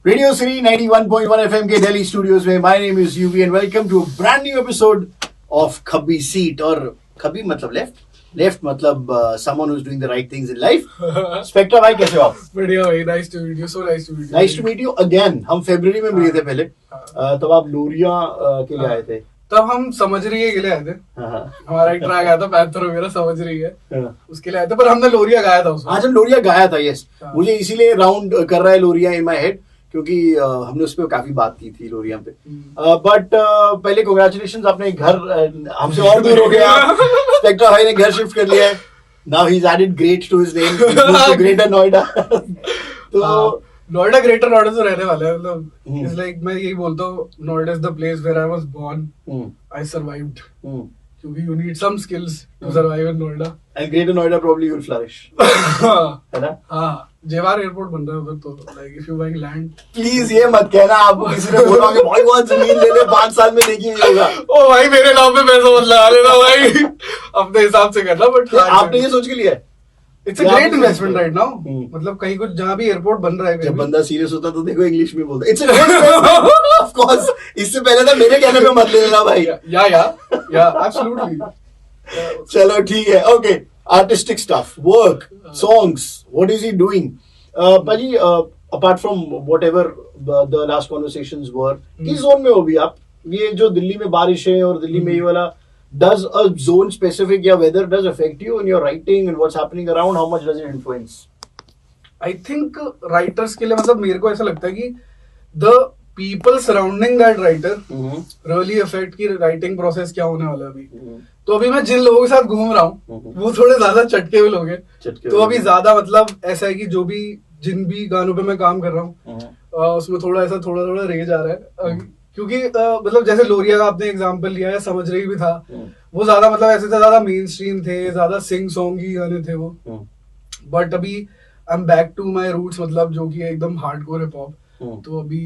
Radio Shri 91.1 FM के Delhi studios में my name is UV and welcome to brand new episode of Khabbi seat. और खब्बी मतलब left मतलब someone who's doing the right things in life. Spectra भाई कैसे हो आप? बढ़िया भाई, nice to meet you, so nice to meet you. Nice to meet you again. हम फरवरी में मिले थे पहले, तब आप लोरिया के लिए आए थे। तब हम समझ रही है के लिए आए थे। हमारा एक ट्रैक आया था पैंथर वगैरह, समझ रही है उसके लिए आए थे, पर हमने लोरिया गाया था उसमें। आज हम लोरिया गाया था, यस। मुझे इसीलिए राउंड कर रहा है लोरिया इन माय हेड, क्योंकि हमने उस पर काफी बात की थी लोरिया पे। बट पहले कांग्रेचुलेशंस, आपने घर हमसे और दूर हो गया। स्पेक्ट्रा भाई ने घर शिफ्ट कर लिया है। Now he is added great to his name, greater Noida. तो नोएडा ग्रेटर नोएडा तो रहने वाला है, मतलब इट्स लाइक मैं यही बोलता हूँ, Noida is the place where I was born, I survived, क्योंकि you need some skills to survive in Noida and greater Noida probably will flourish, है ना? हां, जेवार एयरपोर्ट बन रहा है उधर, तो like if you buying land, please ये मत कहना आप किसी ने बोला कि भाई बहुत जमीन ले ले, 5 साल में देखी नहीं होगा। ओ भाई मेरे नाम पे पैसा मत लगा लेना भाई, अपने हिसाब से करना। बट आपने ये सोच के लिया है? It's a great investment right now. मतलब कहीं कुछ जहां भी एयरपोर्ट बन रहा है, जब बंदा सीरियस होता तो देखो इंग्लिश में बोलता, इट्स अ ऑफ कोर्स। इससे पहले तो मेरे कहने पे मत ले लेना भाई। या एब्सोल्युटली। चलो ठीक है, okay. Artistic stuff, work, songs, what is he doing? भाजी apart from whatever the last conversations were, किस जोन में हो भी आप? ये जो दिल्ली में बारिश है और दिल्ली में ये वाला, does a zone specific या weather does affect you in your writing and what's happening around? How much does it influence? I think writers के लिए, मतलब मेरे को ऐसा लगता है कि the people surrounding that writer really affect कि writing process क्या होने वाला है अभी। तो अभी मैं जिन लोगों के साथ घूम रहा हूँ वो थोड़े ज्यादा चटके हुए लोग हैं, तो अभी ज्यादा मतलब ऐसा है कि जो भी जिन भी गानों पे मैं काम कर रहा हूँ उसमें थोड़ा रेज आ रहा है, क्योंकि मतलब जैसे लोरिया का आपने एग्जांपल लिया है, समझ रही भी था, वो ज्यादा मतलब ऐसे थे, ज्यादा मेन स्ट्रीम थे, ज्यादा सिंग सॉन्ग ही गाने थे वो। बट अभी I am back to my roots, मतलब जो कि एकदम हार्डकोर हिप हॉप। तो अभी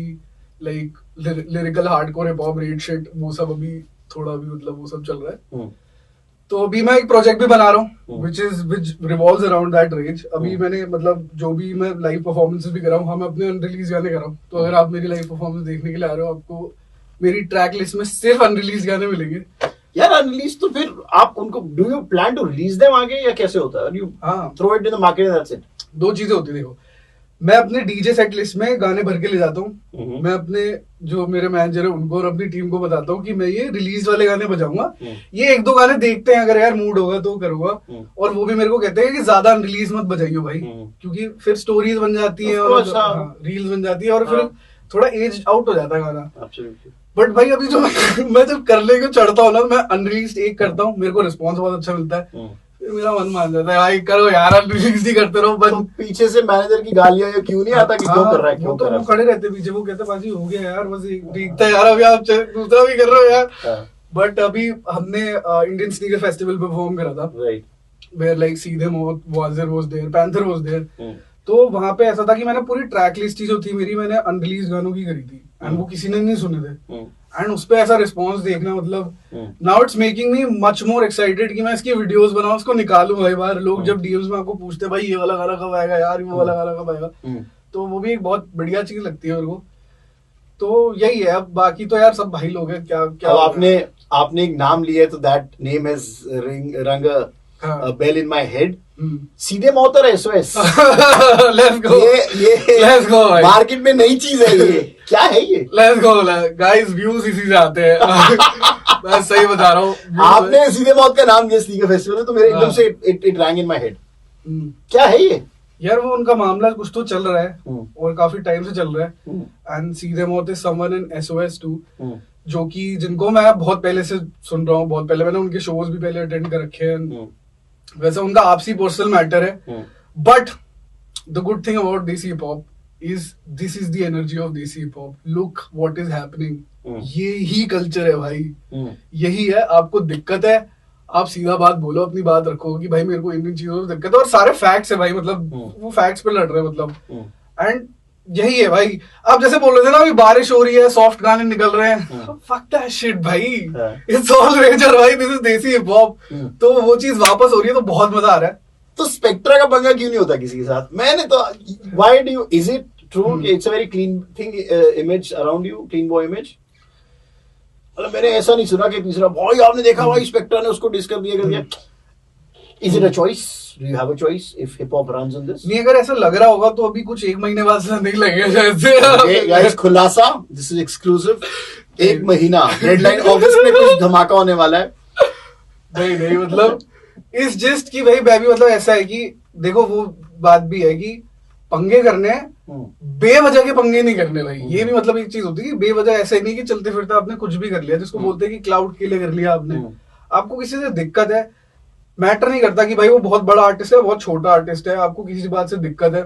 like lyrical hardcore hip hop, red shit, वो सब अभी थोड़ा भी मतलब वो सब चल रहा है। तो अभी मैं एक प्रोजेक्ट भी बना रहा हूँ which revolves around that rage। अभी मैंने मतलब जो भी मैं लाइव परफॉर्मेंसेस भी कर रहा हूँ, हम अपने अनरिलीज गाने कर रहा हूँ। तो अगर आप मेरी लाइव परफॉर्मेंस देखने के लिए आ रहे हो, आपको मेरी ट्रैक लिस्ट में सिर्फ अनरिलीज गाने मिलेंगे। यार अनरिलीज तो फिर आप उनको do you plan to release them आगे, या कैसे होता है? You throw it in the market and that's it? दो चीजें होती है, देखो, मैं अपने डीजे सेट लिस्ट में गाने भर के ले जाता हूँ। मैं अपने जो मेरे मैनेजर है उनको और अपनी टीम को बताता हूँ कि मैं ये रिलीज वाले गाने बजाऊंगा, ये 1-2 गाने देखते हैं, अगर यार मूड होगा तो करूंगा। और वो भी मेरे को कहते हैं कि ज्यादा अनरिलीज मत बजाइयो भाई, क्योंकि फिर स्टोरीज बन जाती है और रील्स बन जाती है और फिर थोड़ा एज आउट हो जाता है गाना। बट भाई अभी जो मैं जब करने को चढ़ता हूँ ना, मैं अनरिलीज एक करता हूँ, मेरे को रिस्पॉन्स बहुत अच्छा मिलता है, मेरा मन मान जाता है भाई करो यार, अनरिलीज ही करते रहो। बस पीछे से मैनेजर की गालियां क्यों नहीं आता कि क्यों कर रहा है, क्यों कर रहा है? वो खड़े रहते पीछे, वो कहते बाजी हो गया यार, बस दिखता है यार, अभी आप दूसरा भी कर रहे हो यार। बट अभी हमने इंडियन स्नीकर फेस्टिवल पे परफॉर्म करा था, वेयर लाइक सीधे मौत, वाजर was there, Panther was there. तो वहां पे ऐसा था कि मैंने पूरी ट्रैक लिस्ट जो थी मेरी, मैंने अनरिलीज गानों की करी थी एंड वो किसी ने नहीं सुने थे। एंड उस पे ऐसा रिस्पॉन्स देखना, मतलब now it's making me much more excited कि मैं इसकी वीडियोस बनाऊं, उसको निकालूं भाई बाहर। लोग जब डीएम्स में आपको पूछते हैं भाई ये वाला गाना कब आएगा यार, वो वाला गाना कब आएगा, तो वो भी एक बहुत बढ़िया चीज लगती है मेरे को। तो यही है। अब बाकी तो यार सब भाई लोग हैं, क्या क्या आपने एक नाम लिया है, तो दैट नेम हैज रंग अ बेल इन माय हेड। सीधे मौत और SOS, let's go, let's go. Market में नई चीज है ये, क्या है ये? लेट्स गो गाइस, व्यूज इसी से आते हैं। मैं सही बता रहा हूँ। आपने सीधे मौत का नाम दिया स्नीकर फेस्टिवल में, तो मेरे एकदम से it wrong in my head. क्या है ये यार? वो उनका मामला कुछ तो चल रहा है और काफी टाइम से चल रहा है। एंड सीधे मौत is someone in SOS two, जो कि जिनको मैं बहुत पहले से सुन रहा हूँ, बहुत पहले मैंने उनके शोज भी पहले अटेंड कर रखे हैं। वैसे उनका आपसी पर्सनल मैटर है, but the good thing about desi hip hop is this is the energy of desi hip hop. Look what is happening, ये ही कल्चर है भाई, यही है। आपको दिक्कत है, आप सीधा बात बोलो, अपनी बात रखो कि भाई मेरे को इन चीजों से दिक्कत है, और सारे फैक्ट्स है भाई, मतलब वो फैक्ट्स पे लड़ रहे हैं, मतलब। एंड यही है भाई। आप जैसे बोल रहे थे ना, अभी बारिश हो रही है, सॉफ्ट गाने निकल रहे हैं, फक दैट शिट भाई, इट्स ऑल रेजर भाई, दिस इज देसी हिप हॉप। तो वो चीज वापस हो रही है, तो बहुत मजा आ रहा है। तो स्पेक्ट्रा का पंगा क्यों नहीं होता किसी के साथ? मैंने तो why do you, is it True, it's a very clean thing, image around you, clean boy image. मतलब मैंने ऐसा नहीं सुना कि तीसरा भाई आपने देखा भाई स्पेक्ट्रा ने उसको डिस कर दिया. Is it a choice? Do you have a choice if hip hop runs on this? नहीं, अगर ऐसा लग रहा होगा तो अभी कुछ 1 महीने बाद से नहीं लगेगा शायद से. Okay, guys, खुलासा, this is exclusive. 1 महीना डेडलाइन, अगस्त में कुछ धमाका होने वाला है. नहीं मतलब इस जिस्ट की भाई बेबी, मतलब ऐसा है कि देखो वो बात भी है कि पंगे करने हैं, बेवजह के पंगे नहीं करने भाई. ये भी मतलब एक चीज होती है कि बेवजह ऐसे नहीं कि चलते फिरते आपने कुछ भी कर लिया, जिसको बोलते हैं कि क्लाउड के लिए कर लिया आपने. आपको किसी से दिक्कत है, मैटर नहीं करता कि भाई वो बहुत बड़ा आर्टिस्ट है, बहुत छोटा आर्टिस्ट है, आपको किसी बात से दिक्कत है,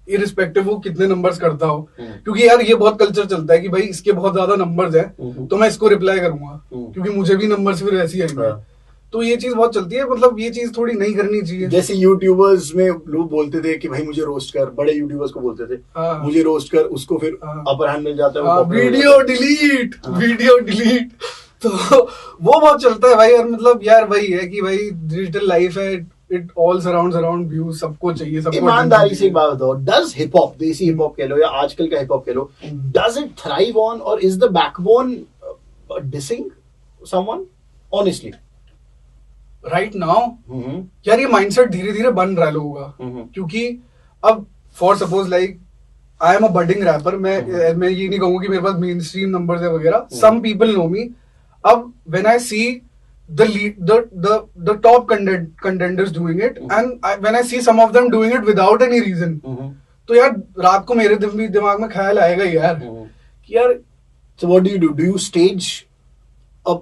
इरिस्पेक्टिव वो कितने नंबर्स करता हो. क्योंकि यार ये बहुत कल्चर चलता है कि भाई इसके बहुत ज्यादा नंबर्स है तो मैं इसको रिप्लाई करूंगा क्योंकि मुझे भी नंबर्स फिर ऐसे ही आएंगे. तो ये चीज बहुत चलती है, मतलब ये चीज थोड़ी नहीं करनी चाहिए. जैसे यूट्यूबर्स में लोग बोलते थे कि भाई मुझे रोस्ट कर, बड़े यूट्यूबर्स को बोलते थे मुझे रोस्ट कर, उसको फिर अपर हैंड मिल जाता है, वीडियो डिलीट. तो वो बहुत चलता है भाई. और मतलब यार वही है कि भाई डिजिटल लाइफ है, it all surrounds around views, सबको चाहिए, सबको. ईमानदारी से एक बात बताओ, डज हिप हॉप, देसी हिप हॉप कह लो या आजकल का हिप हॉप कह लो, डज इट थ्राइव ऑन और is the backbone dissing someone honestly right now? यार ये माइंडसेट धीरे धीरे बन रहा है लोगों का. क्योंकि अब for suppose like I am a budding rapper, मैं ये नहीं कहूंगा कि मेरे पास मेन स्ट्रीम नंबर्स है वगैरह. Some people know me. अब when I see the top contenders doing it and when I see some of them doing it without any reason, तो यार रात को मेरे दिमाग में ख्याल आएगा यार कि यार. So what do you stage a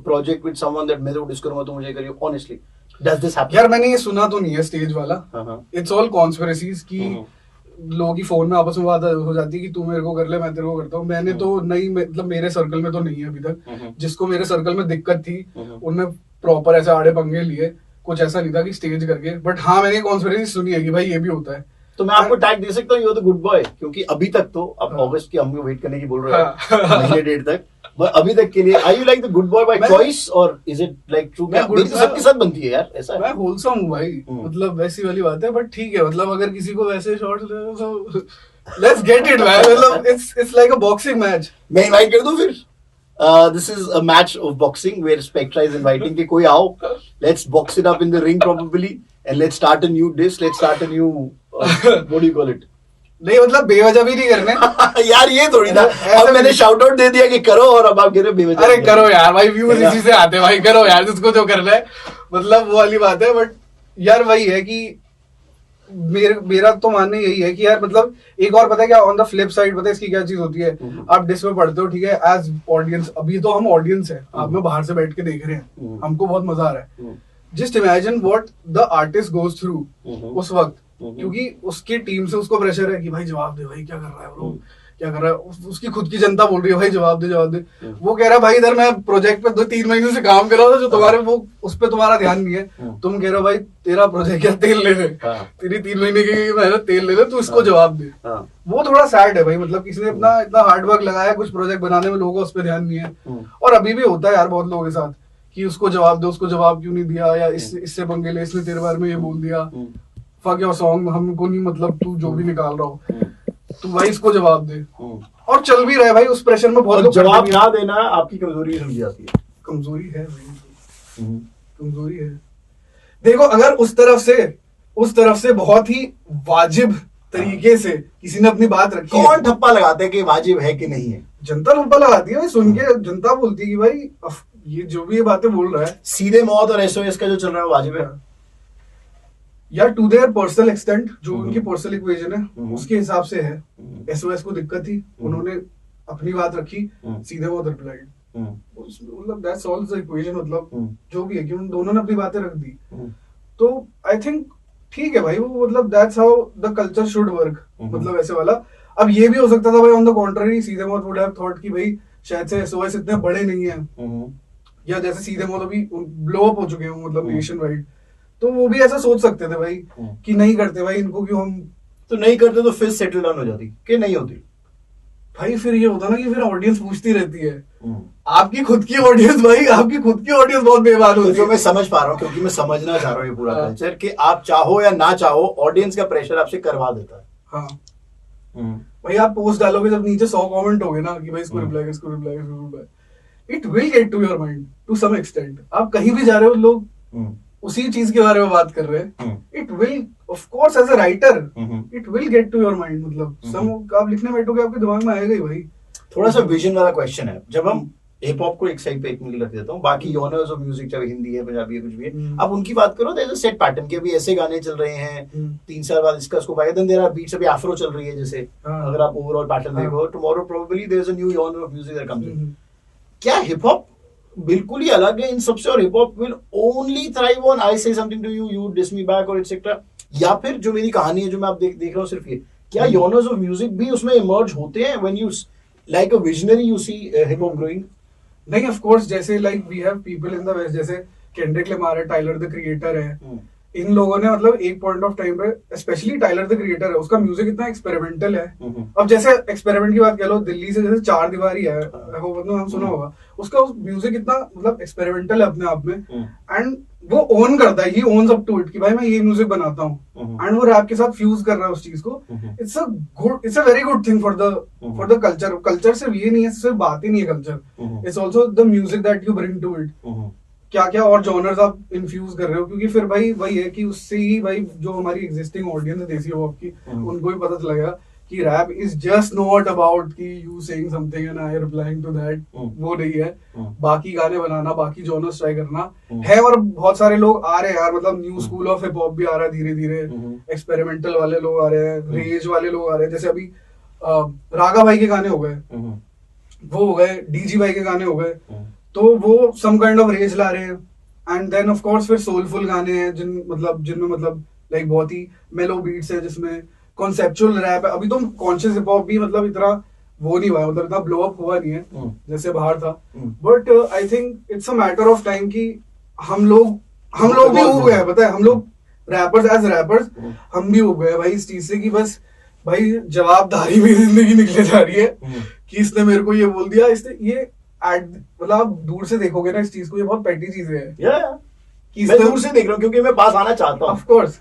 project with someone that मेरे को डिस करूंगा तो मुझे करियो honestly? Does this happen? यार मैंने ये सुना तो नहीं है स्टेज वाला. It's all conspiracies कि लोगों की फोन में आपस में बात हो जाती है कि तू मेरे को कर ले, मैं तेरे को करता हूँ. मैंने तो नहीं, मतलब मेरे सर्कल में तो नहीं है अभी तक. जिसको मेरे सर्कल में दिक्कत थी उनने प्रॉपर ऐसे आड़े पंगे लिए, कुछ ऐसा नहीं था कि स्टेज करके. बट हाँ मैंने कॉन्स्पिरेसी सुनी है कि भाई ये भी होता है. तो मैं आपको टैग दे सकता हूँ, you are the good boy, क्योंकि अभी तक तो अब अगस्त की हमको वेट करने की बोल रहे हो महीने डेढ़ तक, बट अभी तक के लिए are you like the good boy by choice और इज इट लाइक ट्रू? मेरी तो सबके साथ बनती है यार ऐसा. मैं होलसम हूँ भाई, मतलब वैसी वाली बात है. बट ठीक है, मतलब अगर किसी को वैसे शॉट्स ले तो लेट्स गेट इट मैन. मतलब it's like a boxing match. मैं इनवाइट कर दूं फिर? This is a match of boxing where Spectra is inviting कि कोई आओ, let's box it up in the ring probably and let's start a new dish, let's start a new what do you call it? नहीं मतलब बेवजह भी नहीं करने यार ये थोड़ी था. अब मैंने शाउट आउट दे दिया कि करो और अब आप कह रहे हो बेवजह. अरे करो यार भाई, व्यूज इसी से आते हैं भाई, करो यार जिसको जो करना है, मतलब वो वाली बात है. बट यार वही है कि मेरा तो मानना यही है कि यार मतलब एक और पता है क्या, ऑन द फ्लिप साइड पता है इसकी क्या चीज होती है. आप डिस में पढ़ते हो ठीक है, एज ऑडियंस, अभी तो हम ऑडियंस है, आप में बाहर से बैठ के देख रहे हैं, हमको बहुत मजा आ रहा है. Just imagine what the artist goes through उस वक्त, क्योंकि उसकी टीम से उसको प्रेशर है कि भाई जवाब दे, भाई क्या कर रहा है ब्रो, क्या कर रहा है. उसकी खुद की जनता बोल रही है भाई जवाब दे. वो कह रहा है भाई इधर मैं प्रोजेक्ट पे 2-3 महीने से काम कर रहा था, जो तुम्हारे वो उस पे तुम्हारा ध्यान नहीं है. तुम कह रहे हो भाई तेरा प्रोजेक्ट क्या तेल ले ले, तेरी 3 महीने की मेहनत तेल ले ले, तू इसको जवाब दे. वो थोड़ा सैड है भाई, मतलब किसी ने इतना हार्ड वर्क लगाया कुछ प्रोजेक्ट बनाने में, लोगों का उस पर ध्यान नहीं है. और अभी भी होता है यार बहुत लोगों के साथ कि उसको जवाब दो, उसको जवाब क्यों नहीं दिया, या इससे पंगे ले, इसने तेरे बारे में ये बोल दिया, फक योर सॉन्ग, हमको नहीं मतलब तू जो भी निकाल रहा हो तू भाई इसको जवाब दे. और चल भी रहा है भाई, उस प्रेशर में बहुत लोग. जवाब ना देना आपकी कमजोरी समझी जाती है. कमजोरी है भाई, कमजोरी है. देखो अगर उस तरफ से बहुत ही वाजिब तरीके से किसी ने अपनी बात रखी, कौन ठप्पा लगाते हैं कि वाजिब है कि नहीं है? जनता ठप्पा लगाती है भाई, सुन के जनता बोलती है कि भाई ये जो भी ये बातें बोल रहा है, सीधे मौत और एसओएस का जो चल रहा है वाजिब है या टू देयर पर्सनल एक्सटेंट, जो उनकी पर्सनल इक्वेशन है उसके हिसाब से है. एसओएस को दिक्कत थी, उन्होंने अपनी बात रखी, सीधे वो रिप्लाइड, मतलब दैट्स ऑल द इक्वेशन. मतलब जो भी है कि उन दोनों ने अपनी बातें रख दी, तो आई थिंक ठीक है भाई, वो मतलब that's how the culture should work, मतलब ऐसे वाला. अब ये भी हो सकता था भाई ऑन द कॉन्ट्ररी, सीधे मौत वुड हैव थॉट कि भाई शायद से एसओएस इतने बड़े नहीं है, या जैसे सीधे मौत अभी ब्लो अप हो चुके हैं मतलब नेशन वाइड, तो वो भी ऐसा सोच सकते थे भाई कि नहीं करते भाई इनको, क्यों हम तो नहीं करते, तो फिर सेटल डाउन हो जाती कि नहीं होती भाई. फिर ये होता ना कि फिर ऑडियंस पूछती रहती है, आपकी खुद की ऑडियंस भाई, आपकी खुद की ऑडियंस बहुत बेईमान होती है. जो मैं समझ पा रहा हूँ, क्योंकि मैं समझना चाह रहा हूँ ये पूरा कल्चर, कि आप चाहो या ना चाहो ऑडियंस का प्रेशर आपसे करवा देता है. भाई आप पोस्ट डालोगे जब नीचे 100 कमेंट हो गए ना कि भाई इसको रिप्लाई कर, इसको रिप्लाई कर, इसको reply, it will get to your mind to some extent. आप कहीं भी जा रहे हो, लोग उसी चीज के बारे में बात कर रहे हैं. It will of course as a writer it will get to your mind. मतलब सम आप लिखने बैठोगे आपके दिमाग में आएगा ही भाई. थोड़ा सा विजन वाला क्वेश्चन है. जब हम हिप हॉप को एक साइड पे एक मिनट रख देता हूँ, बाकी जॉनर्स ऑफ म्यूजिक चाहे हिंदी है, पंजाबी है, कुछ भी है, अब उनकी बात करो, there is a set pattern कि अभी ऐसे गाने चल रहे हैं, 3 साल बाद इसका स्कोप आएगा, देन देयर आर बीट्स, अभी अफ्रो चल रही है जैसे, अगर आप ओवरऑल पैटर्न देखो, tomorrow probably there is a new genre of music that comes in. क्या हिप हॉप बिल्कुल ही अलग है इन सबसे, और hip hop will only thrive on I say something to you, you diss me back और etcetera, या फिर जो मेरी कहानी है जो मैं आप देख रहा हूँ सिर्फ ये, क्या जॉनर्स ऑफ म्यूजिक भी उसमें इमर्ज होते हैं when you like a visionary you see hip hop growing? नहीं, ऑफ कोर्स, जैसे like we have people in the West, जैसे केंड्रिक लमार है, टाइलर द क्रिएटर है. इन लोगों ने मतलब एक पॉइंट ऑफ टाइम पे, स्पेशली टाइलर द क्रिएटर है, उसका म्यूजिक इतना एक्सपेरिमेंटल है. अब जैसे एक्सपेरिमेंट की बात कह लो, दिल्ली से जैसे चार दीवारी है, मतलब हम सुना होगा, उसका म्यूजिक इतना मतलब एक्सपेरिमेंटल है अपने आप में, एंड वो ओन करता है, ही ओन्स अप टू इट कि भाई मैं ये म्यूजिक बनाता हूँ, एंड वो रैप के साथ फ्यूज कर रहा है उस चीज को. It's a very good thing for the culture. Culture सिर्फ ये नहीं है, सिर्फ बात ही नहीं है culture, it's also the music that you bring to it. क्या क्या और जॉनर्स आप इन्फ्यूज कर रहे हो, क्योंकि फिर भाई वही है कि उससे ही भाई जो हमारी एग्जिस्टिंग ऑडियंस है देसी हिप हॉप की, उनको भी पता चलेगा कि rap is just not about कि you saying something and I replying to that. वो नहीं है. बाकी गाने बनाना, बाकी जॉनर्स ट्राई करना है, और बहुत सारे लोग आ रहे हैं यार, मतलब new school of hip hop भी आ रहा है धीरे धीरे, एक्सपेरिमेंटल वाले लोग आ रहे हैं, रेज वाले लोग आ रहे हैं. जैसे अभी रागा भाई के गाने हो गए, वो हो गए, डीजी भाई के गाने हो गए, तो वो सम काइंड ऑफ रेज ला रहे हैं. एंड देन ऑफ कोर्स फिर सोलफुल गाने हैं जिनमें मतलब लाइक बहुत ही मेलो बीट्स है, जिसमें कॉन्सेप्चुअल रैप है. अभी तो कॉन्शियस हिप हॉप भी मतलब इतना वो नहीं हुआ है, मतलब इतना ब्लो अप हुआ नहीं है जैसे बाहर था. But I think it's a matter of time कि हम लोग भी उब गए, पता है, हम लोग रैपर्स एज रैपर्स हम भी उब गए भाई इस चीज से कि बस भाई जवाबदारी मेरी जिंदगी निकले जा रही है कि इसने मेरे को ये बोल दिया, इसने ये मतलब आप दूर से देखोगे ना इस चीज को, ये बहुत पेटी चीजें है. मैं दूर से देख रहा हूँ क्योंकि मैं पास आना चाहता हूँ. Of course.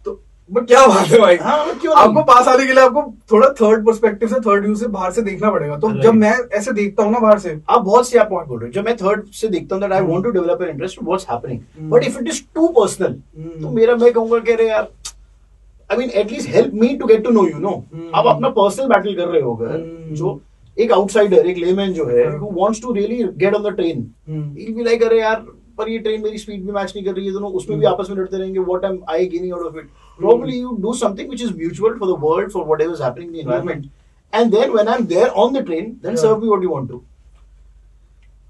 तो बट क्या बात है भाई, हाँ, क्यों आपको पास आने के लिए आपको थोड़ा थर्ड पर्सपेक्टिव से, थर्ड व्यू से बाहर से देखना पड़ेगा. तो जब मैं ऐसे देखता हूँ ना बाहर से, आप बहुत से आप पॉइंट बोल रहे हो, जब मैं थर्ड से देखता हूँ that I want to develop an interest in what's happening, but if it is too personal, तो मैं कहूंगा कि अरे यार, I mean at least help me to get to know you know. आप अपना पर्सनल बैटल कर रहे हो, जो एक आउटसाइडर, एक लेमैन जो है, who wants to really get on the train, he'll be like, अरे यार, पर ये ट्रेन मेरी स्पीड भी मैच नहीं कर रही है, दोनों उसमें भी आपस में लड़ते रहेंगे. What am I gaining out of it? Probably you do something which is mutual for the world, for whatever is happening in the environment, and then when I'm there on the train, then serve me what you want to.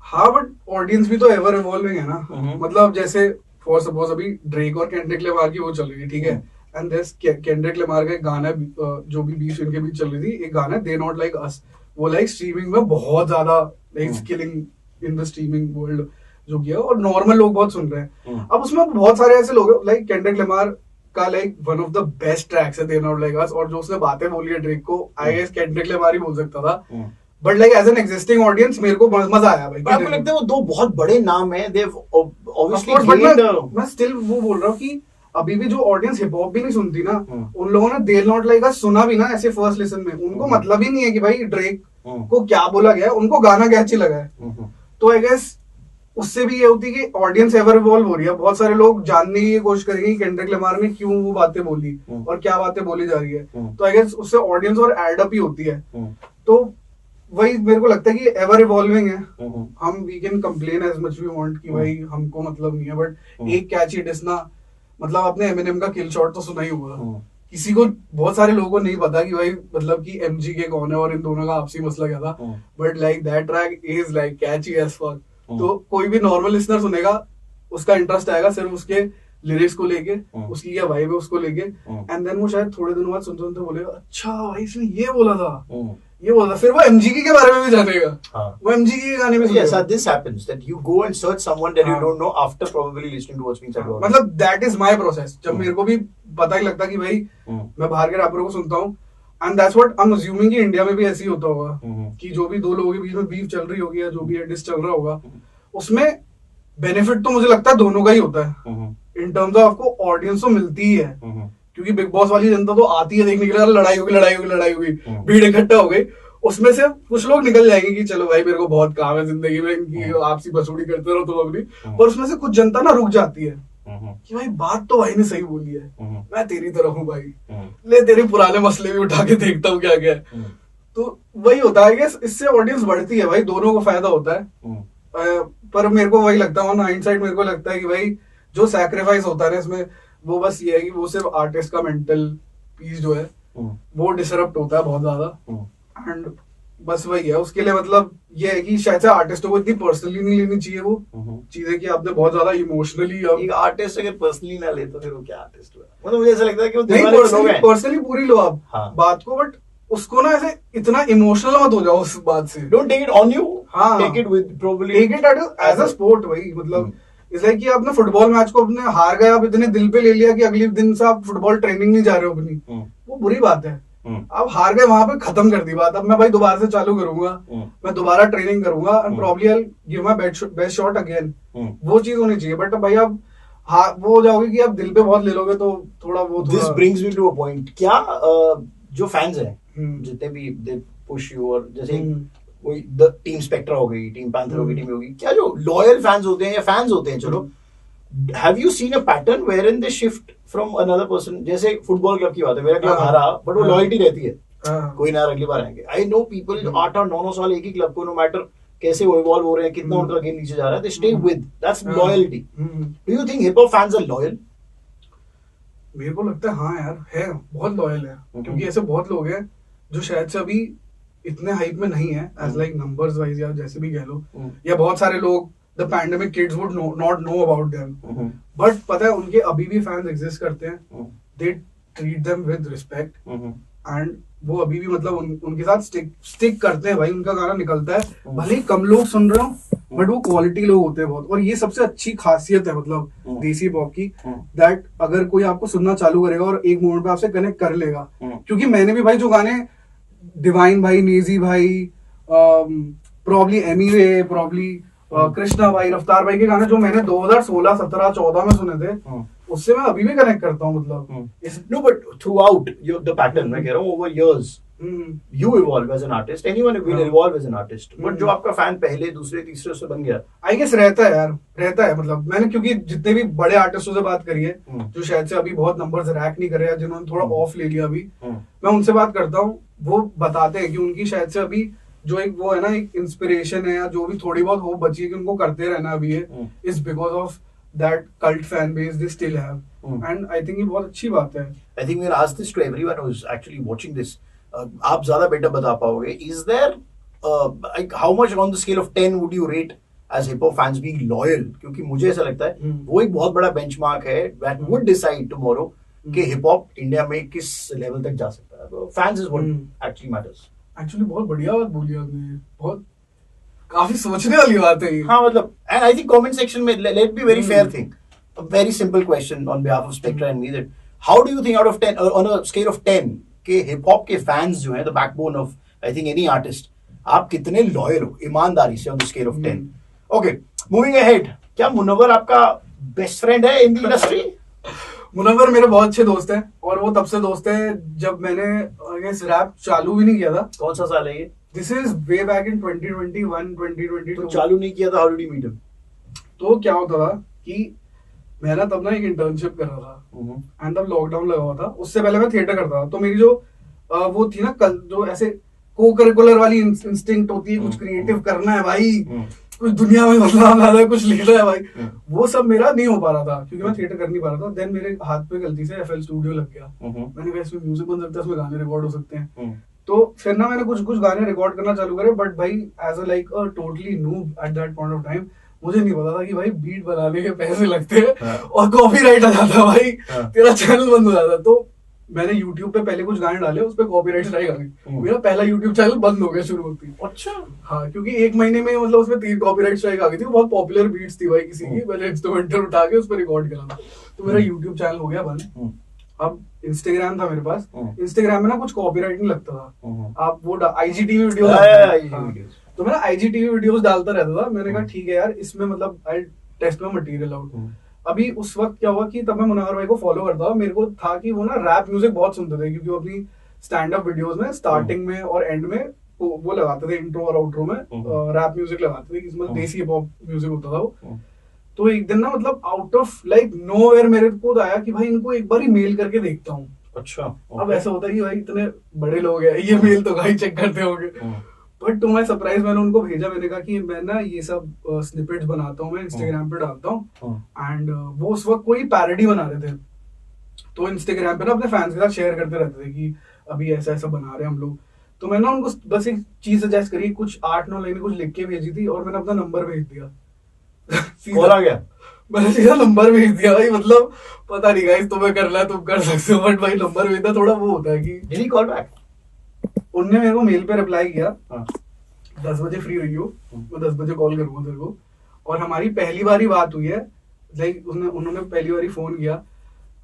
हाँ, but audience भी तो ever evolving है ना. मतलब जैसे for suppose अभी Drake और Kendrick Lamar की वो चल रही है, ठीक है, एंड दिस केंड्रिक लमार का गाना जो भी बीच इनके बीच चल रही थी, एक गाना दे नॉट लाइक अस, वो लाइक स्ट्रीमिंग में बहुत ज्यादा like killing in the streaming world जो किया, और नॉर्मल लोग बहुत सुन रहे हैं. अब उसमें बहुत सारे ऐसे लोग लाइक केंड्रिक लमार का like one of the best tracks है दे नॉट लाइक अस, और जो उसने बातें बोली है ड्रेक को, आई गेस केंड्रिक लमार ही बोल सकता था, but like as an existing audience मेरे को मजा आया भाई. आपको लगता है वो दो बहुत बड़े नाम हैं, दे ऑब्वियसली, मैं स्टिल वो बोल रहा हूँ कि अभी भी जो ऑडियंस हिप हॉप भी नहीं सुनती ना, उन लोगों ने दे नॉट लाइक अस सुना भी ना ऐसे फर्स्ट लिसन में, उनको मतलब ही नहीं है कि भाई ड्रेक को क्या बोला गया है, उनको गाना क्या अच्छी लगा है. तो आई गेस उससे भी ये होती है कि ऑडियंस एवर इवॉल्व हो रही है. बहुत सारे लोग जानने की कोशिश करेंगे कि केंड्रिक लमार ने क्यों वो बातें बोली और क्या बातें बोली जा रही है. तो आई गेस उससे ऑडियंस और एड अप ही होती है. तो वही मेरे को लगता है कि एवर इवॉल्विंग है. हम we can complain as much we want कि भाई हमको मतलब नहीं है, बट एक कैची डिस ना, मतलब आपने एमिनेम का किल शॉट तो सुना ही होगा. किसी को, बहुत सारे लोगों को नहीं पता कि भाई मतलब कि MGK कौन है और इन दोनों का आपसी मसला क्या था, but like that track is like catchy as fuck. तो कोई भी नॉर्मल लिसनर सुनेगा, उसका इंटरेस्ट आएगा सिर्फ उसके लिरिक्स को लेके, उसकी क्या वाइब है उसको लेके, एंड देन वो शायद थोड़े दिनों बाद सुनते सुनते बोलेगा, अच्छा भाई इसने ये बोला था, ये बोला, फिर वो MGK के बारे में भी जानेगा. वो MGK के गाने में yes, this happens that you go and search someone that you don't know after probably listening to what's being said. मतलब that is my process. जब मेरे को भी पता ही लगता कि भाई मैं बाहर के रैपरों को सुनता हूँ, and that's what I'm assuming कि इंडिया में भी ऐसे ही होता होगा कि जो भी दो लोगों के बीच में बीफ चल रही होगी या जो भी डिस चल रहा होगा, उसमें बेनिफिट तो मुझे लगता है दोनों का ही होता है. इन टर्म्स ऑफ आपको ऑडियंस तो मिलती ही है, क्योंकि क्योंकि बिग बॉस वाली जनता तो आती है देखने के लिए, अरे लड़ाई होगी, भीड़ इकट्ठा हो गई, उसमें से कुछ लोग निकल जाएंगे कि चलो भाई मेरे को बहुत काम है जिंदगी में, इनकी आपसी बसूड़ी करते रहो तुम अपनी, पर उसमें से कुछ जनता ना रुक जाती है कि भाई बात तो भाई ने सही बोली है, मैं तेरी तरफ हूँ भाई, ले तेरे पुराने मसले भी उठा के देखता हूँ क्या क्या है। तो वही होता है कि इससे ऑडियंस बढ़ती है भाई, दोनों को फायदा होता है। पर मेरे को वही लगता है, ऑन हाइंडसाइट मेरे को लगता है कि भाई जो सैक्रिफाइस होता है ना इसमें, वो बस ये है कि वो सिर्फ आर्टिस्ट का मेंटल पीस जो है वो डिसरप्ट होता है बहुत ज्यादा। एंड बस वही है, उसके लिए मतलब ये है कि शायद से आर्टिस्टों को इतनी पर्सनली नहीं लेनी चाहिए वो चीजें कि आपने बहुत ज्यादा इमोशनली, एक आर्टिस्ट अगर पर्सनली ना ले तो फिर वो क्या आर्टिस्ट हुआ? मतलब मुझे ऐसा लगता है कि वो नहीं, पर्सनली पूरी लो आप बात को, बट उसको ना ऐसे इतना इमोशनल मत हो जाओ उस बात से। Don't take it on you, take it with probably, take it as a sport भाई। मतलब इसलिए कि आपने फुटबॉल मैच को अपने हार गए, आप इतने दिल पे ले लिया कि अगले दिन से आप फुटबॉल ट्रेनिंग नहीं जा रहे हो अपनी, वो बुरी बात है। आप हार गए वहां पे, खत्म कर दी बात, अब मैं भाई दोबारा से चालू करूंगा, मैं दोबारा ट्रेनिंग करूंगा and probably I will give my best shot again, वो चीज होनी चाहिए। बट भाई आप वो हो जाओगे कि आप दिल पे बहुत ले लोगे तो थोड़ा वो this brings me to a point, क्या जो फैंस हैं जितने भी दे पुश यू, और जैसे कोई द टीम स्पेक्ट्रा हो गई, टीम पैंथर हो गई, टीम होगी, क्या जो लॉयल फैंस होते हैं या फैंस होते हैं, चलो, have you seen a pattern wherein they shift from another person? जैसे फुटबॉल क्लब की बात है, मेरा क्लब हारा बट वो लॉयल्टी रहती है, कोई ना अगली बार आएंगे। आई नो पीपल 8-9 साल एक ही क्लब को, नो मैटर कैसे वो इवॉल्व हो रहे हैं, कितना उनका गेम नीचे जा रहा है, they stay with, that's loyalty. Do you think hip hop fans are loyal? मेरे को लगता है हाँ यार, है, बहुत लॉयल है, क्योंकि ऐसे बहुत लोग हैं जो शायद से अभी इतने हाइप में नहीं है एज लाइक नंबर्स वाइज या जैसे भी कह लो, या बहुत सारे लोग the pandemic kids would not know about them, but पता है उनके अभी भी फैंस एग्जिस्ट करते हैं, they treat them with respect, and वो अभी भी मतलब उनके साथ स्टिक करते हैं भाई, उनका गाना निकलता है भले ही कम लोग सुन रहे हो बट वो क्वालिटी लोग होते हैं बहुत, और ये सबसे अच्छी खासियत है मतलब देसी पॉप की, दैट अगर कोई आपको सुनना चालू करेगा और एक मोमेंट पे आपसे कनेक्ट कर लेगा, क्योंकि मैंने भी भाई जो गाने डिवाइन भाई, नेजी भाई, प्रॉब्ली एमीवे, प्रॉब्ली कृष्णा भाई, रफ्तार भाई के गाने जो मैंने 2016, 17, 14 में सुने थे, उससे मैं अभी भी कनेक्ट करता हूँ मतलब। No but throughout the pattern मैं कह रहा हूँ, over years you evolve as an artist, anyone will evolve as an artist, but जो आपका फैन पहले दूसरे तीसरे से बन गया, आई गेस रहता है यार, रहता है। मतलब मैंने क्योंकि जितने भी बड़े आर्टिस्टों से बात करी है जो शायद से अभी बहुत नंबर्स रैक नहीं कर रहे हैं, जिन्होंने थोड़ा ऑफ ले लिया अभी, मैं उनसे बात करता हूँ, वो बताते हैं कि उनकी शायद से अभी जो एक वो है ना, एक इंस्पिरेशन है या जो भी थोड़ी बहुत होप बची है कि उनको करते रहना अभी है, is because of that cult fan base they still have, and I think ये बहुत अच्छी बात है। I think we will ask this to everyone who is actually watching this, आप ज्यादा बेटर बता पाओगे, is there how much on the scale of 10 would you rate as hip hop fans being loyal? क्योंकि मुझे ऐसा लगता है वो एक बहुत बड़ा बेंचमार्क है दैट वुड डिसाइड टुमारो कि हिप हॉप इंडिया में किस लेवल तक जा सकता है। Fans is what actually matters. Actually बहुत बढ़िया बात बोली आपने, बहुत काफी सोचने वाली बात है ये। हाँ मतलब, and I think comment section में let be very fair thing, a very simple question on behalf of Spectra and me, that how do you think out of 10 on a scale of 10 के hip hop के fans जो हैं, the backbone of I think any artist, आप कितने loyal हो ईमानदारी से on the scale of 10? Okay, moving ahead, क्या मुनव्वर आपका बेस्ट फ्रेंड है इन द इंडस्ट्री? मुनव्वर मेरे बहुत अच्छे दोस्त हैं, और वो तब से दोस्त हैं जब मैंने रैप चालू भी नहीं किया था। कौन सा साल है ये? This is way back in 2021, 2022। तो चालू नहीं किया था, how did you meet him? तो क्या होता था कि मैं ना तब ना एक इंटर्नशिप कर रहा था, एंड तब लॉकडाउन लगा हुआ था, उससे पहले मैं थिएटर करता था, तो मेरी जो वो थी ना कल जो ऐसे को करिकुलर वाली इंस्टिंक्ट होती है, कुछ क्रिएटिव करना है भाई, कुछ दुनिया में बदलाव लाना है, कुछ लिखना है भाई, वो सब मेरा नहीं हो पा रहा था क्योंकि मैं थिएटर कर नहीं पा रहा था। देन मेरे हाथ पे गलती से FL स्टूडियो लग गया, मैंने कहा इसमें म्यूजिक बन सकता है, इसमें गाने रिकॉर्ड हो सकते हैं, तो फिर ना मैंने कुछ गाने रिकॉर्ड करना चालू करे, बट भाई as a like a totally noob at that point of time मुझे नहीं पता था कि भाई बीट बनाने के पैसे लगते हैं और कॉपीराइट आ जाता है भाई, तेरा चैनल बंद हो जाता। तो मैंने YouTube पे पहले कुछ गाने डाले, उस पे कॉपीराइट स्ट्राइक आ गई, मेरा पहला YouTube चैनल बंद हो गया शुरू होती। अच्छा। हाँ, क्योंकि 1 महीने में मतलब उसमें 3 कॉपीराइट स्ट्राइक आ गई थी, बहुत पॉपुलर बीट्स थी भाई किसी की, मैंने इंस्ट्रूमेंटल उठा के उस पर रिकॉर्ड करा था, तो मेरा YouTube चैनल हो गया बंद। अब इंस्टाग्राम था मेरे पास, इंस्टाग्राम में ना कुछ कॉपीराइट नहीं लगता था, आप वो IGTV वीडियोस, तो मैं IGTV वीडियोस डालता रहता था। मैंने कहा ठीक है यार, इसमें मतलब आई टेस्ट माय मटेरियल आउट। अभी उस वक्त क्या हुआ कि तब मैं मुनव्वर भाई को फॉलो करता था, मेरे को था कि वो ना रैप म्यूजिक बहुत सुनते थे, क्योंकि वो अपनी स्टैंड अप वीडियोस में स्टार्टिंग में और एंड में वो लगाते थे, इंट्रो और आउट्रो में रैप म्यूजिक लगाते थे, जिसमें देसी हिप हॉप म्यूजिक होता था वो। तो एक दिन ना मतलब आउट ऑफ लाइक नोवेयर मेरे को आया कि भाई इनको एक बार ही मेल करके देखता हूँ। अच्छा, अब ऐसा होता है कि भाई इतने बड़े लोग हैं, ये मेल तो भाई चेक करते होंगे। बट टू माय सरप्राइज मैंने उनको भेजा, मैंने कहा कि मैं ना ये सब स्निपेट्स बनाता हूँ, मैं इंस्टाग्राम पे डालता हूँ। एंड वो उस वक्त कोई पैरोडी बना रहे थे, तो इंस्टाग्राम पे ना अपने फैंस के साथ शेयर करते रहते थे कि अभी ऐसा ऐसा बना रहे हैं हम लोग। तो मैंने ना उनको बस एक चीज सजेस्ट करी, कुछ 8-9 लाइन कुछ लिख के भेजी थी, और मैंने अपना नंबर भेज दिया। कॉल आ गया, मैंने सीधा नंबर भेज दिया भाई, मतलब पता नहीं गाइस तुम्हें करना है तुम कर सकते हो, बट भाई नंबर भेजना थोड़ा वो होता है कि। Did he call back? उनने मेरे को मेल पे रिप्लाई किया 10 बजे फ्री हुई हो, मैं 10 बजे कॉल करूंगा तेरे को। और हमारी पहली बार ही बात हुई है, लाइक उन्होंने पहली बार ही फोन किया,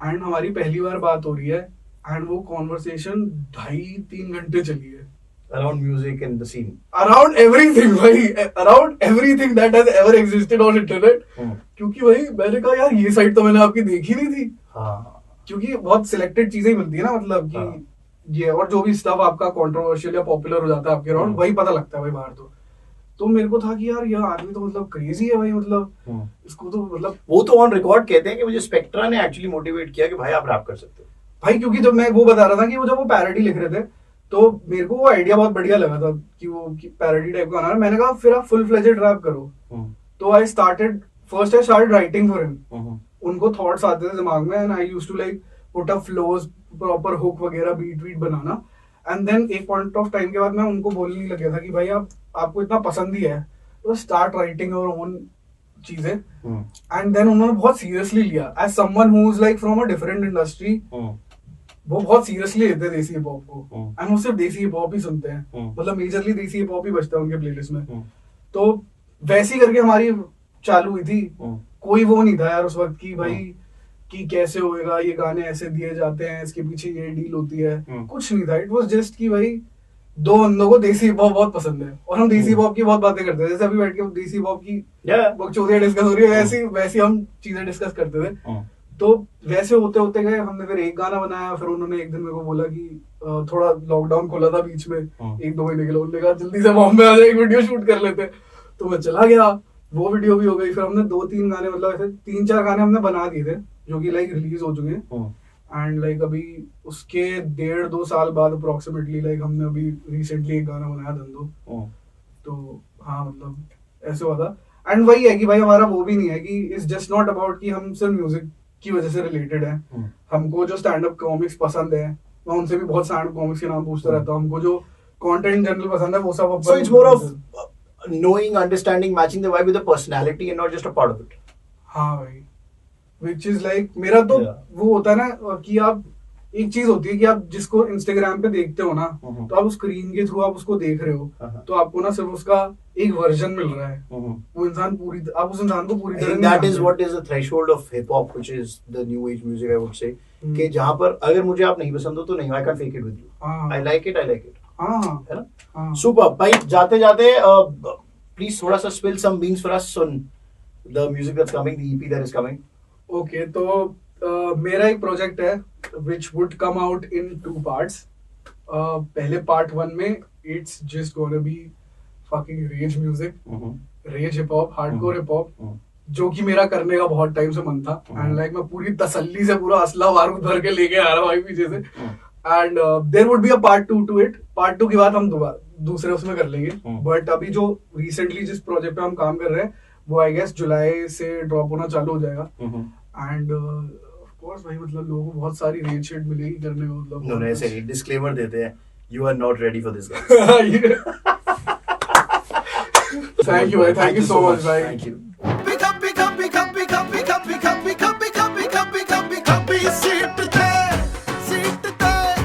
एंड हमारी पहली बार बात हो रही है, एंड वो कॉन्वर्सेशन 2.5-3 घंटे चली है। Around music and the scene. Around everything भाई, around everything that has ever existed on internet. क्योंकि भाई मैंने कहा यार ये साइट तो मैंने आपकी देखी नहीं थी। हाँ, क्योंकि बहुत सिलेक्टेड चीजें मिलती है ना, मतलब कि ये और जो भी स्टफ आपका कंट्रोवर्शियल या पॉपुलर हो जाता है आपके अराउंड, वही पता लगता है भाई बाहर। तो मेरे को था कि यार ये आदमी तो मतलब क्रेजी है भाई, मतलब इसको तो मतलब वो तो ऑन रिकॉर्ड कहते हैं कि मुझे स्पेक्ट्रा ने एक्चुअली मोटिवेट किया कि भाई आप रैप कर सकते हो भाई। क्योंकि जब मैं वो बता रहा था कि वो जब वो पैरोडी लिख रहे थे, तो मेरे को वो आइडिया बहुत बढ़िया लगा था कि वो पैरोडी टाइप का गाना है। मैंने कहा फिर आप फुल फ्लेजेड रैप करो। तो I started writing for him. उनको थॉट्स आते थे दिमाग में, and I used to like put up flows, proper hook वगैरह, बीट वीट बनाना। एंड देन एक पॉइंट ऑफ टाइम के बाद मैं उनको बोलने लग गया था कि भाई आपको इतना पसंद ही है तो स्टार्ट राइटिंग योर ओन चीजें। एंड देन उन्होंने बहुत सीरियसली लिया, as someone who is like from a different industry. वो बहुत सीरियसली लेते हैं देसी हिप हॉप को, एंड वो सिर्फ देसी हिप हॉप ही सुनते हैं, मतलब मेजरली देसी हिप हॉप ही बजता है उनके प्लेलिस्ट में। तो वैसी करके हमारी चालू हुई थी। कोई वो नहीं था यार उस वक्त की भाई कि कैसे होएगा, ये गाने ऐसे दिए जाते हैं, इसके पीछे ये डील होती है, कुछ नहीं था। इट वाज जस्ट कि भाई दो बंदों को देसी हिप हॉप बहुत पसंद है, और हम देसी हिप हॉप की बहुत बातें करते थे। जैसे अभी बैठ के देसी हिप हॉप की बकचोदियां डिस्कस हो रही है, वैसी हम चीजें डिस्कस करते थे। तो वैसे होते होते गए, हमने फिर एक गाना बनाया। फिर उन्होंने एक दिन मेरे को बोला कि थोड़ा लॉकडाउन खोला था बीच में 1-2 महीने के लिए, उन्होंने कहा जल्दी से बॉम्बे आ जाए, एक वीडियो शूट कर लेते। तो मैं चला गया, वो वीडियो भी हो गई। फिर हमने 2-3 गाने, मतलब ऐसे 3-4 गाने हमने बना दिए थे जो कि लाइक रिलीज हो चुके हैं। एंड लाइक अभी उसके 1.5-2 साल बाद अप्रोक्सीमेटली लाइक हमने अभी रिसेंटली एक गाना बनाया धंधो। तो हाँ, मतलब ऐसे हुआ था। एंड वही है कि भाई हमारा वो भी नहीं है कि इट्स जस्ट नॉट अबाउट कि हम सिर्फ म्यूजिक की वजह से रिलेटेड है। हमको जो स्टैंड अप कॉमिक्स पसंद है, मैं उनसे भी बहुत स्टैंड अप कॉमिक्स के नाम पूछता रहता हूँ। हमको जो कंटेंट जनरल पसंद है वो सब। So it's more of knowing, understanding, matching the vibe with the personality and not just a part of it. हाँ भाई, which is like मेरा तो वो होता है ना कि आप एक चीज होती है कि आप जिसको इंस्टाग्राम पे देखते हो ना, तो आप स्क्रीन के थ्रू आप उसको देख रहे हो, तो आपको ना सिर्फ उसका एक वर्जन मिल रहा है। वो इंसान आप उस इंसान को पूरी तरह that is what is the threshold of hip hop, which is the new age music, I would say. कि जहाँ पर अगर मुझे आप नहीं पसंद हो तो नहीं, I can't fake it with you. I like it. हाँ, है ना? Super. भाई जाते जाते please थोड़ा सा spill some beans for us on the music that's coming, the EP that is coming. Okay, तो मेरा एक प्रोजेक्ट है which would come out in 2 parts. पहले पार्ट 1 में it's just gonna be fucking rage music, rage hip hop, hardcore hip hop, जो कि मेरा करने का बहुत टाइम से मन था। एंड लाइक मैं पूरी तसल्ली से पूरा असला बारूद भर के लेके आ रहा हूँ पीछे से। And there would be a part 2 to it. Part 2 के बाद हम दूसरे उसमें कर लेंगे। बट अभी जो रिसेंटली जिस प्रोजेक्ट पे हम काम कर रहे हैं वो आई गेस जुलाई से ड्रॉप होना चालू हो जाएगा। एंड ऑफ कोर्स भाई मतलब लोगों को बहुत सारी रेड शिट मिलेगी करने को। मतलब उन्होंने ऐसे ही डिस्क्लेमर देते हैं, you are not ready for this guys. Thank you, bhai. Thank you so much, bhai. Thank you. Pick up, pick up, pick up, pick up.